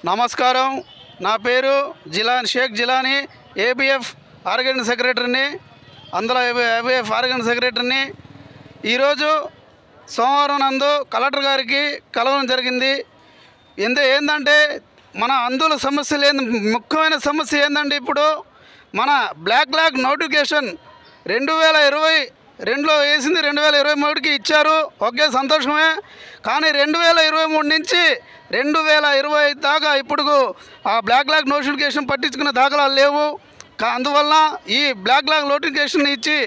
నమస్కారం. నా పేరు షేక్ జిలానీ, ఏబిఎఫ్ ఆర్గనైజింగ్ సెక్రటరీని. అందులో ఏబిఎఫ్ ఆర్గనైజింగ్ సెక్రటరీని. ఈరోజు సోమవారం నందు కలెక్టర్ గారికి కలవడం జరిగింది. ఏంటంటే మన అందుల సమస్యలు ముఖ్యమైన సమస్య ఏంటంటే ఇప్పుడు మన బ్లాక్ నోటిఫికేషన్ 2022లో వేసింది, 2023కి ఇచ్చారు. ఓకే, సంతోషమే. కానీ 2023 నుంచి 2025 దాకా ఇప్పుడు ఆ బ్లాక్ నోటిఫికేషన్ పట్టించుకునే దాఖలాలు లేవు. అందువల్ల ఈ బ్లాక్ నోటిఫికేషన్ ఇచ్చి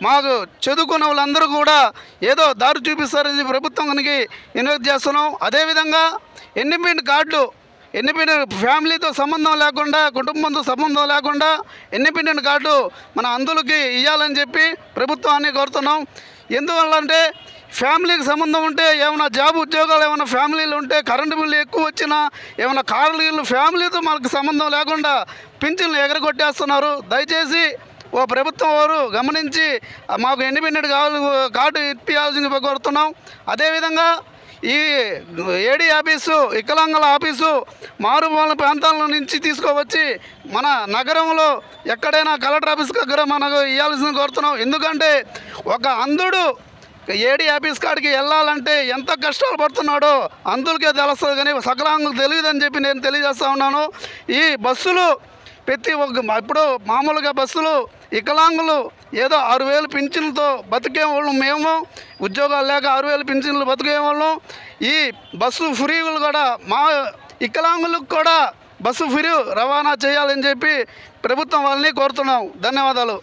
మాకు చదువుకున్న వాళ్ళందరూ కూడా ఏదో దారి చూపిస్తారని ప్రభుత్వానికి ఇన్వెస్ట్ చేస్తున్నాం. అదేవిధంగా ఇండిపెండెంట్ ఫ్యామిలీతో సంబంధం లేకుండా, కుటుంబంతో సంబంధం లేకుండా ఇండిపెండెంట్ కార్డు మన అందులకి ఇవ్వాలని చెప్పి ప్రభుత్వాన్ని కోరుతున్నాం. ఎందువల్లంటే ఫ్యామిలీకి సంబంధం ఉంటే ఏమైనా జాబ్ ఉద్యోగాలు ఏమైనా ఫ్యామిలీలు ఉంటే కరెంటు బిల్లు ఎక్కువ వచ్చినా ఏమైనా కార్లు ఫ్యామిలీతో మనకు సంబంధం లేకుండా పింఛన్లు ఎగరగొట్టేస్తున్నారు. దయచేసి ప్రభుత్వం వారు గమనించి మాకు ఇండిపెండెంట్ కార్డు ఇప్పించాల్సింది కోరుతున్నాం. అదేవిధంగా ఈ ఏడీ ఆఫీసు, వికలాంగుల ఆఫీసు మారుమూల ప్రాంతాల నుంచి తీసుకువచ్చి మన నగరంలో ఎక్కడైనా కలెక్టర్ ఆఫీస్ దగ్గర మనకు ఇవ్వాల్సింది కోరుతున్నాం. ఎందుకంటే ఒక అంధుడు ఏడీ ఆఫీస్ కాడికి వెళ్ళాలంటే ఎంత కష్టాలు పడుతున్నాడో అందులకే తెలుస్తుంది, కానీ సకలాంగులకు తెలియదని చెప్పి నేను తెలియజేస్తూ ఉన్నాను. ఈ బస్సులు ఇప్పుడు మామూలుగా బస్సులు వికలాంగులు ఏదో 6,000 పింఛన్లతో బతికేవాళ్ళం, మేము ఉద్యోగాలు లేక 6,000 పింఛన్లు బతికేవాళ్ళం. ఈ బస్సు ఫ్రీలు కూడా మా వికలాంగులకు కూడా బస్సు ఫ్రీ రవాణా చేయాలని చెప్పి ప్రభుత్వం వాళ్ళని కోరుతున్నాం. ధన్యవాదాలు.